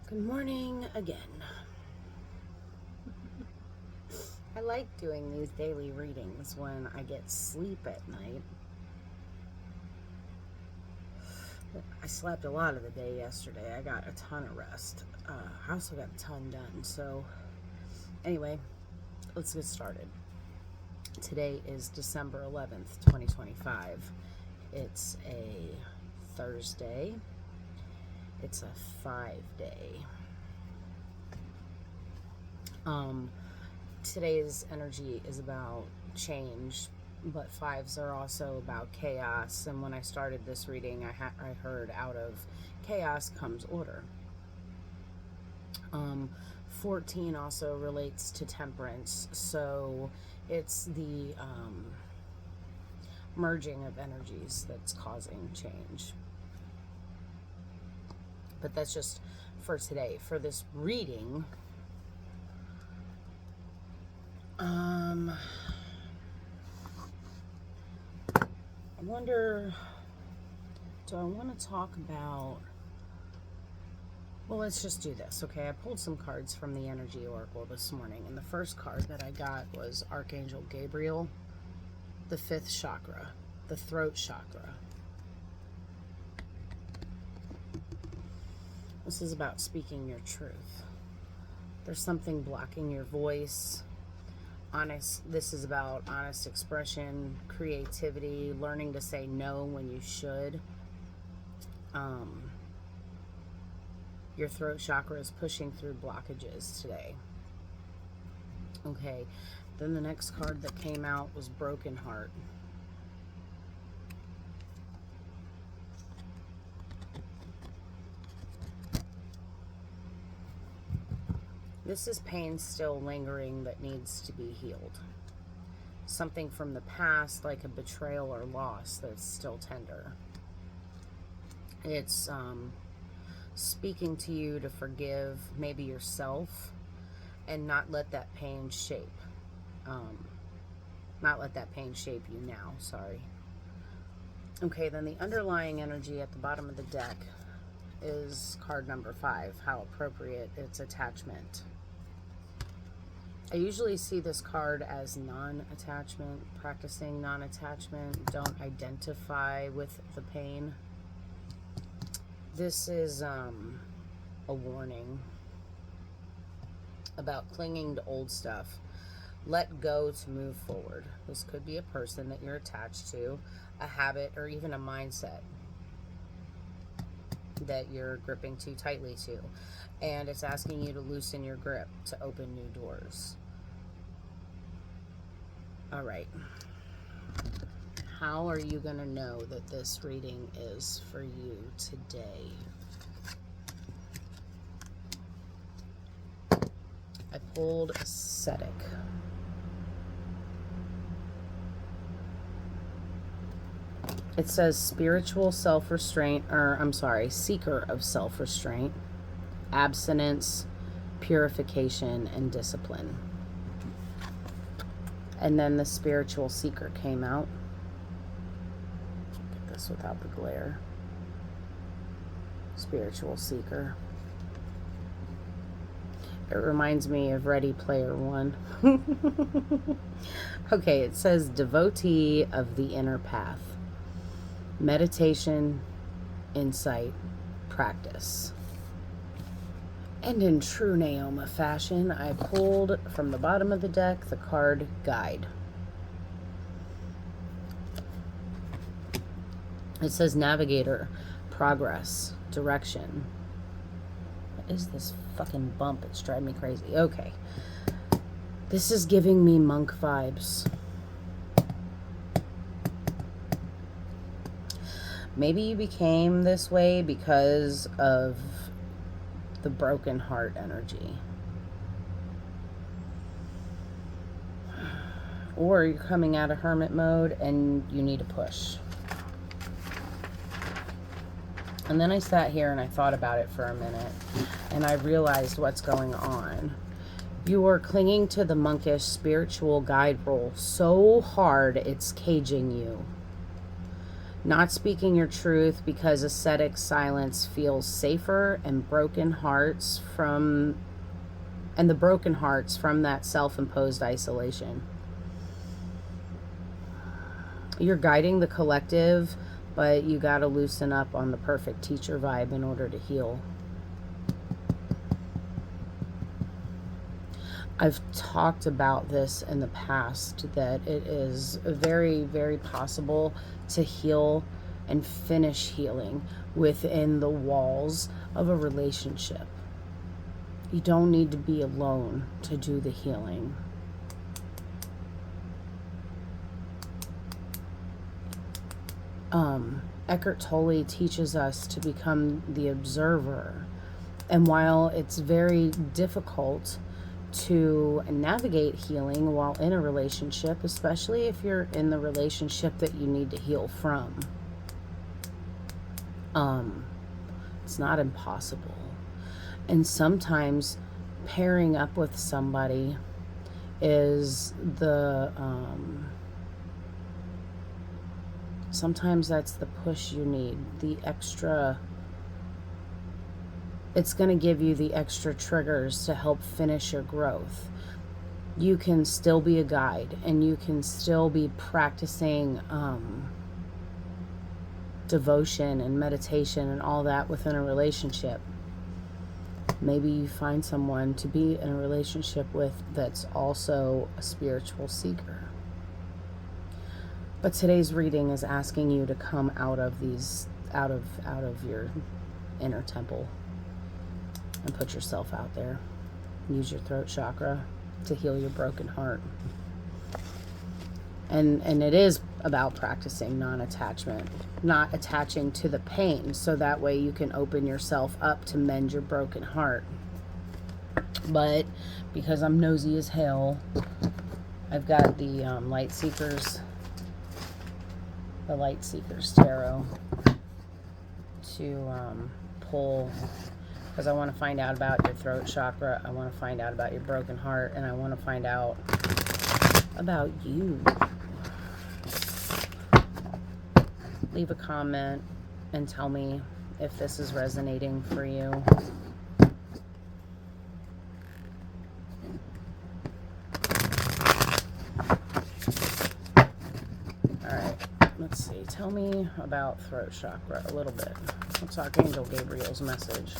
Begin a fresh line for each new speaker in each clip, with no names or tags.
Good morning again. I like doing these daily readings when I get sleep at night. I slept a lot of the day yesterday. I got a ton of rest. I also got a ton done. So, anyway, let's get started. Today is December 11th, 2025. It's a Thursday. It's a 5-day. Today's energy is about change, but fives are also about chaos. And when I started this reading, I heard out of chaos comes order. 14 also relates to temperance, so it's the merging of energies that's causing change. But that's just for today. For this reading, I wonder, do I want to talk about, well, let's just do this, okay? I pulled some cards from the Energy Oracle this morning, and the first card that I got was Archangel Gabriel, the 5th chakra, the throat chakra. This is about speaking your truth. There's something blocking your voice. This is about honest expression, creativity, learning to say no when you should. Your throat chakra is pushing through blockages today. Okay, then the next card that came out was Broken Heart. This is pain still lingering that needs to be healed. Something from the past, like a betrayal or loss, that's still tender. It's speaking to you to forgive maybe yourself and not let that pain shape. Not let that pain shape you now, sorry. Okay, then the underlying energy at the bottom of the deck is card number 5, how appropriate, it's attachment. I usually see this card as non-attachment, practicing non-attachment, don't identify with the pain. This is a warning about clinging to old stuff. Let go to move forward. This could be a person that you're attached to, a habit, or even a mindset that you're gripping too tightly to. And it's asking you to loosen your grip to open new doors. All right. How are you going to know that this reading is for you today? I pulled ascetic. It says spiritual self-restraint, seeker of self-restraint, abstinence, purification, and discipline. And then the spiritual seeker came out. Get this without the glare. Spiritual seeker. It reminds me of Ready Player One. Okay, it says devotee of the inner path. Meditation, insight, practice. And in true Naoma fashion, I pulled from the bottom of the deck the card Guide. It says Navigator, progress, direction. What is this fucking bump? It's driving me crazy. Okay. This is giving me monk vibes. Maybe you became this way because of the broken heart energy. Or you're coming out of hermit mode and you need to push. And then I sat here and I thought about it for a minute and I realized what's going on. You are clinging to the monkish spiritual guide role so hard it's caging you. Not speaking your truth because ascetic silence feels safer, and the broken hearts from that self-imposed isolation. You're guiding the collective, but you got to loosen up on the perfect teacher vibe in order to heal. I've talked about this in the past, that it is very, very possible to heal and finish healing within the walls of a relationship. You don't need to be alone to do the healing. Eckhart Tolle teaches us to become the observer. And while it's very difficult to navigate healing while in a relationship, especially if you're in the relationship that you need to heal from, it's not impossible. And sometimes pairing up with somebody is sometimes that's the push you need, the extra. It's going to give you the extra triggers to help finish your growth. You can still be a guide, and you can still be practicing devotion and meditation and all that within a relationship. Maybe you find someone to be in a relationship with that's also a spiritual seeker. But today's reading is asking you to come out of your inner temple and put yourself out there. Use your throat chakra to heal your broken heart. And it is about practicing non-attachment, not attaching to the pain, so that way you can open yourself up to mend your broken heart. But because I'm nosy as hell, I've got the Light Seekers Tarot to pull, because I want to find out about your throat chakra, I want to find out about your broken heart, and I want to find out about you. Leave a comment and tell me if this is resonating for you. Alright, let's see. Tell me about throat chakra a little bit. What's Archangel Gabriel's message?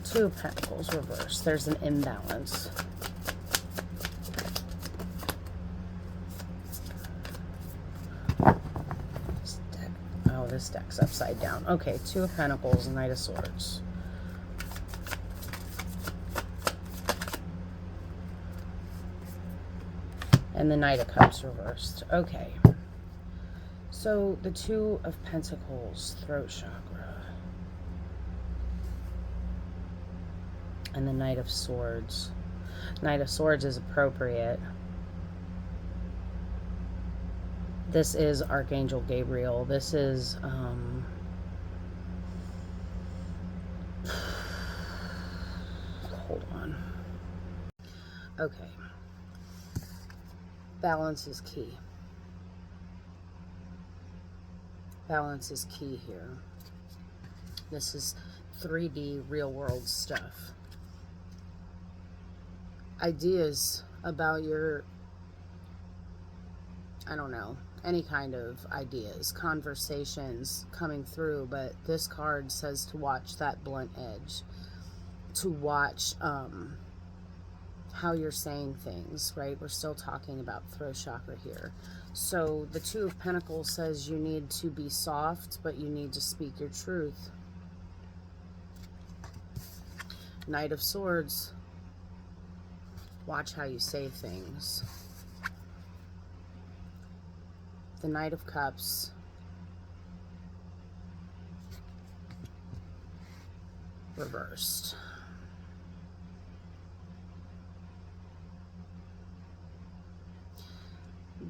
Two of Pentacles reversed. There's an imbalance. This deck's upside down. Okay, Two of Pentacles, Knight of Swords. And the Knight of Cups reversed. Okay. So the Two of Pentacles, throat chakra. And the Knight of Swords. Knight of Swords is appropriate. This is Archangel Gabriel. This is, hold on. Okay. Balance is key. Balance is key here. This is 3D real world stuff. Ideas about your, I don't know, any kind of ideas, conversations coming through, but this card says to watch that blunt edge, to watch how you're saying things, right? We're still talking about throat chakra here. So the Two of Pentacles says you need to be soft, but you need to speak your truth. Knight of Swords, watch how you say things. The Knight of Cups, reversed.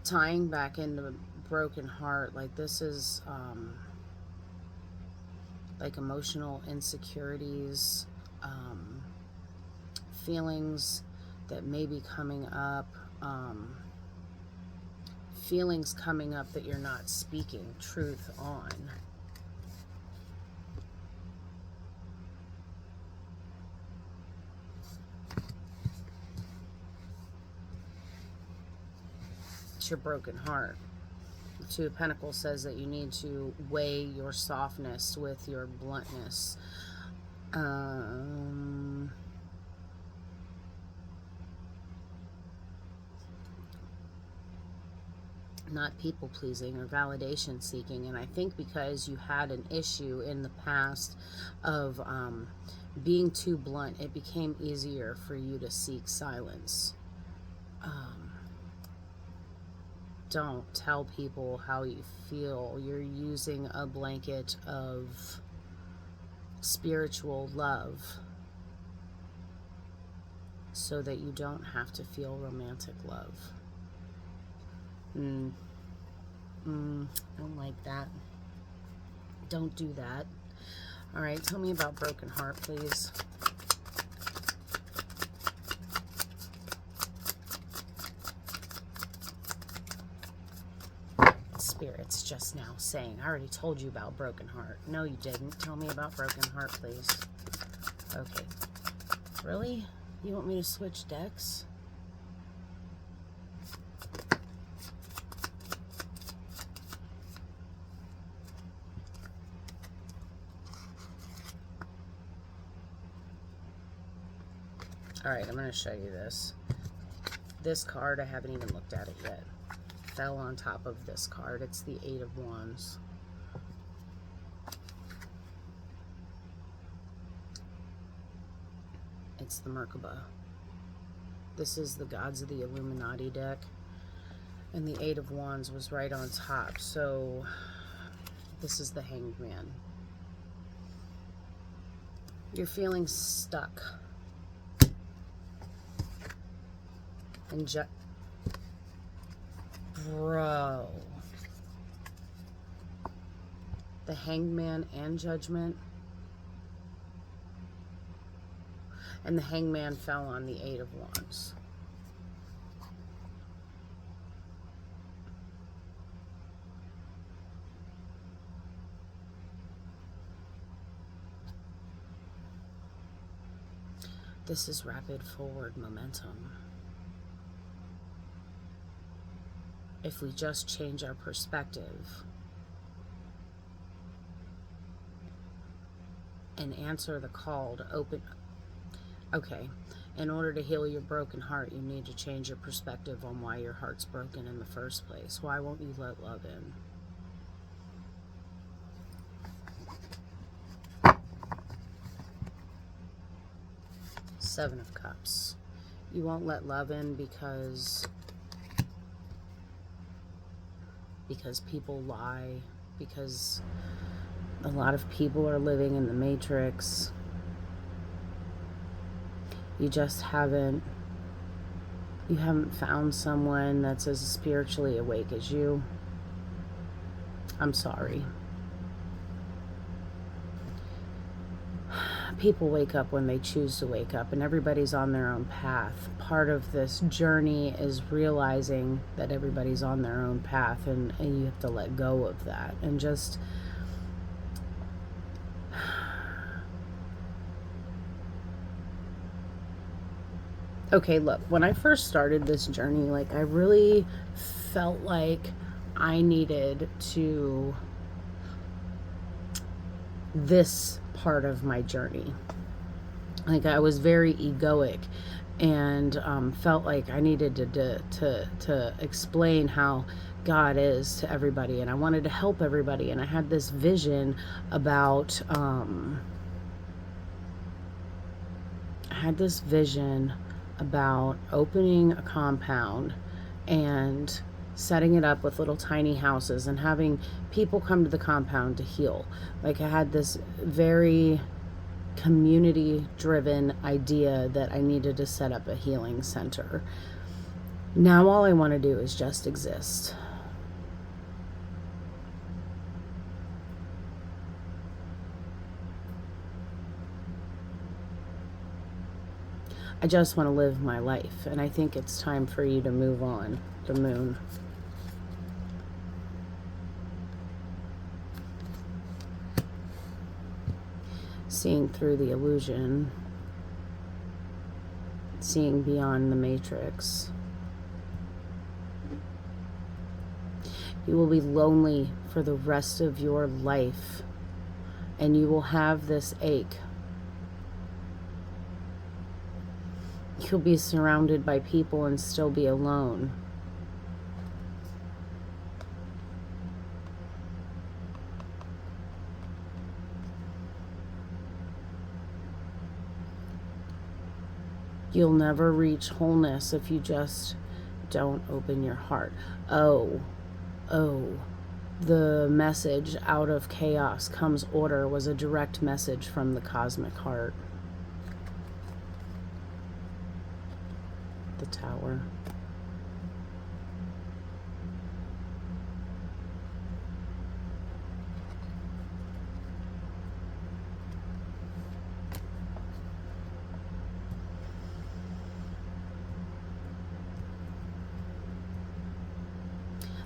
Tying back into broken heart, like this is like emotional insecurities, feelings that may be coming up, feelings coming up that you're not speaking truth on. It's your broken heart. The Two of Pentacles says that you need to weigh your softness with your bluntness. Not people pleasing or validation seeking. And I think because you had an issue in the past of being too blunt, it became easier for you to seek silence. Don't tell people how you feel. You're using a blanket of spiritual love so that you don't have to feel romantic love. Don't like that. Don't do that. All right, tell me about broken heart, please. Spirit's just now saying, I already told you about broken heart. No, you didn't. Tell me about broken heart, please. Okay. Really? You want me to switch decks? All right, I'm going to show you this. This card, I haven't even looked at it yet. Fell on top of this card. It's the Eight of Wands. It's the Merkaba. This is the Gods of the Illuminati deck. And the Eight of Wands was right on top. So this is the Hanged Man. You're feeling stuck. And bro, the Hanged Man and Judgment, and the Hanged Man fell on the Eight of Wands. This is rapid forward momentum. If we just change our perspective and answer the call to open. Okay, in order to heal your broken heart, you need to change your perspective on why your heart's broken in the first place. Why won't you let love in? Seven of Cups. You won't let love in because people lie, because a lot of people are living in the matrix. You just haven't found someone that's as spiritually awake as you. I'm sorry. People wake up when they choose to wake up, and everybody's on their own path. Part of this journey is realizing that everybody's on their own path, and you have to let go of that and just okay, look, when I first started this journey, like, I really felt like I needed to this part of my journey. Like, I was very egoic and felt like I needed to explain how God is to everybody, and I wanted to help everybody, and I had this vision about opening a compound and setting it up with little tiny houses and having people come to the compound to heal. Like, I had this very community driven idea that I needed to set up a healing center. Now all I want to do is just exist. I just want to live my life, and I think it's time for you to move on. The Moon. seeing through the illusion, seeing beyond the matrix. You will be lonely for the rest of your life, and you will have this ache. You'll be surrounded by people and still be alone. You'll never reach wholeness if you just don't open your heart. Oh, the message out of chaos comes order was a direct message from the cosmic heart. The Tower.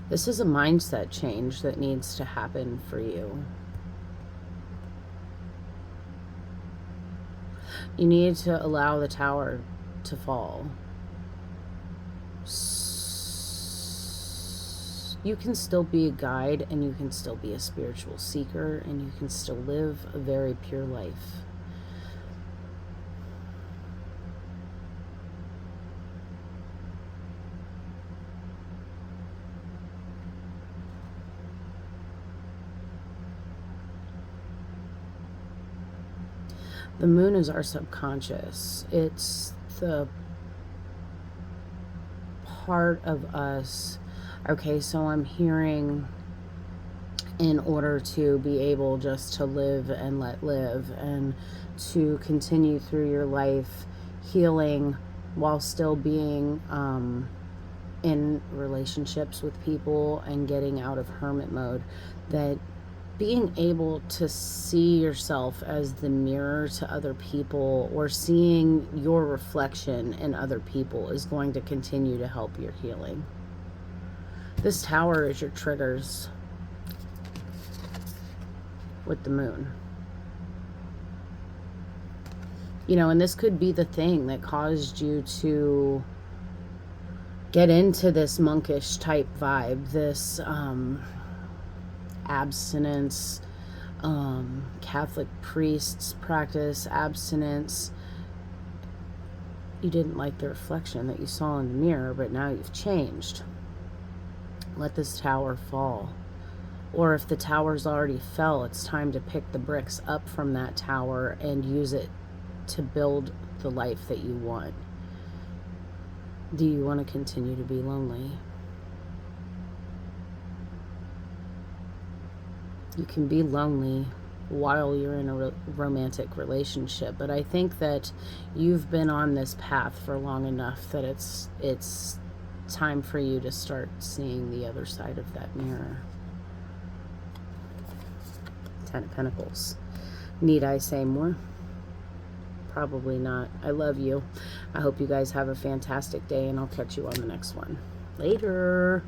This is a mindset change that needs to happen for you. You need to allow the tower to fall. You can still be a guide, and you can still be a spiritual seeker, and you can still live a very pure life. The moon is our subconscious. It's the part of us. Okay, so I'm hearing, in order to be able just to live and let live, and to continue through your life healing while still being in relationships with people and getting out of hermit mode, that being able to see yourself as the mirror to other people, or seeing your reflection in other people, is going to continue to help your healing. This tower is your triggers with the moon. You know, and this could be the thing that caused you to get into this monkish type vibe, this abstinence, Catholic priests practice abstinence. You didn't like the reflection that you saw in the mirror, but now you've changed. Let this tower fall. Or if the tower's already fell, it's time to pick the bricks up from that tower and use it to build the life that you want. Do you want to continue to be lonely? You can be lonely while you're in a romantic relationship, but I think that you've been on this path for long enough that it's time for you to start seeing the other side of that mirror. Ten of Pentacles. Need I say more? Probably not. I love you. I hope you guys have a fantastic day, and I'll catch you on the next one. Later.